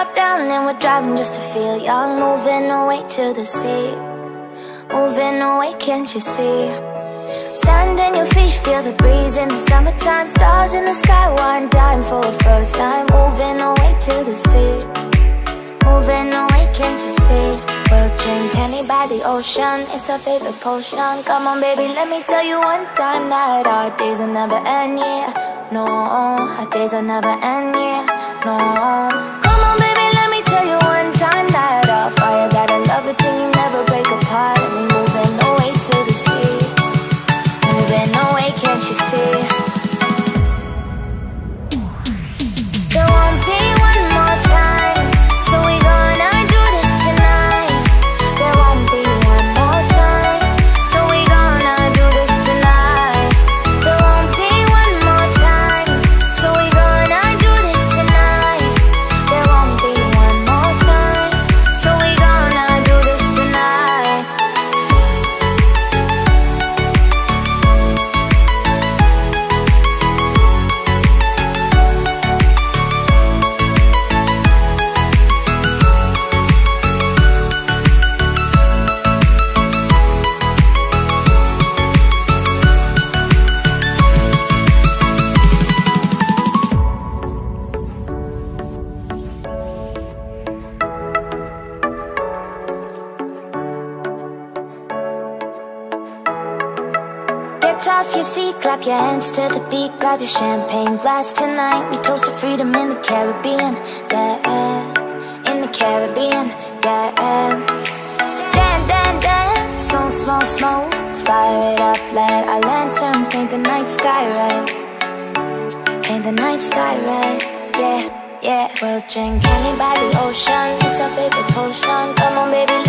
top down and we're driving just to feel young. Moving away to the sea, moving away, can't you see? Sand in your feet, feel the breeze in the summertime. Stars in the sky, one dime for a first time. Moving away to the sea, moving away, can't you see? We'll drink honey by the ocean, it's our favorite potion. Come on baby, let me tell you one time that our days will never end, yeah. No, our days will never end, yeah. No. Come on baby, let me tell you one time that our fire got a love it till you never break apart. And we're moving away to the sea, moving away, can't you see? There won't be one more time, so we gonna do this tonight. There won't be one more time, so we gonna do this tonight. There won't be one more time, so we gonna do this tonight. There won't be one more time, so we gonna do this tonight. Get off your seat, clap your hands to the beat. Grab your champagne glass tonight. We toast to freedom in the Caribbean, yeah. In the Caribbean, yeah. Dance, dance, dance, smoke, smoke, smoke. Fire it up, let our lanterns paint the night sky red. Paint the night sky red, yeah, yeah. We'll drink honey by the ocean, it's our favorite potion. Come on baby,